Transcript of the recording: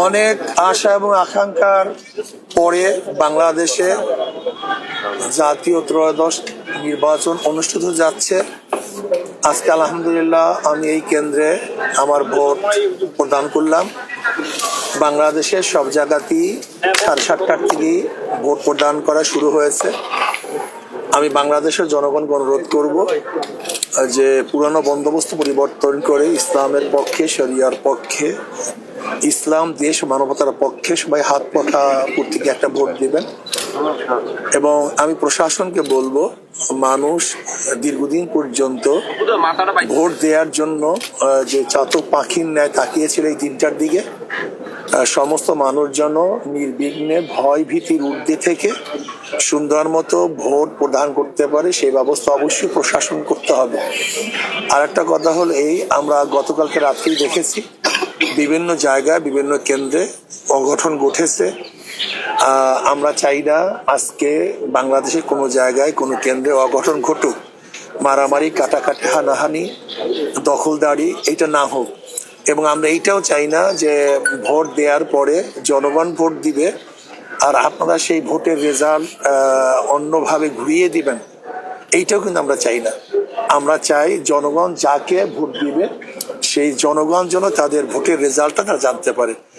অনেক আশা এবং আকাঙ্ক্ষার পরে বাংলাদেশে জাতীয় ত্রয়োদশ নির্বাচন অনুষ্ঠিত যাচ্ছে। আজকে আলহামদুলিল্লাহ আমি এই কেন্দ্রে আমার ভোট প্রদান করলাম। বাংলাদেশের সব জায়গাতেই 7:30টার থেকেই ভোট প্রদান করা শুরু হয়েছে। আমি বাংলাদেশের জনগণকে অনুরোধ করব যে পুরানো বন্দোবস্ত পরিবর্তন করে ইসলামের পক্ষে, শরিয়ার পক্ষে, ইসলাম দেশ মানবতার পক্ষে সবাই হাত পাখা প্রতীকে একটা ভোট দিবেন। এবং আমি প্রশাসনকে বলবো, মানুষ দীর্ঘদিন পর্যন্ত ভোট দেওয়ার জন্য যে চাতক পাখির ন্যায় তাকিয়েছিল এই দিনটার দিকে, সমস্ত মানুষ যেন নির্বিঘ্নে ভয় ভীতির ঊর্ধ্বে থেকে সুন্দর মতো ভোট প্রদান করতে পারে সেই ব্যবস্থা অবশ্যই প্রশাসন করতে হবে। আর একটা কথা হলো এই, আমরা গতকালকে রাত্রেই দেখেছি বিভিন্ন জায়গায় বিভিন্ন কেন্দ্রে অঘটন ঘটেছে। আমরা চাই না আজকে বাংলাদেশের কোনো জায়গায় কোনো কেন্দ্রে অঘটন ঘটুক, মারামারি, কাটাকাটি, হানাহানি, দখলদারি এটা না হোক। এবং আমরা এইটাও চাই না যে ভোট দেওয়ার পরে জনগণ ভোট দিবে আর আপনারা সেই ভোটের রেজাল্ট অন্যভাবে ঘুরিয়ে দিবেন, এইটাও কিন্তু আমরা চাই না। আমরা চাই জনগণ যাকে ভোট দিবে সেই জনগণ যেন তাদের ভোটের রেজাল্টটা তারা জানতে পারে।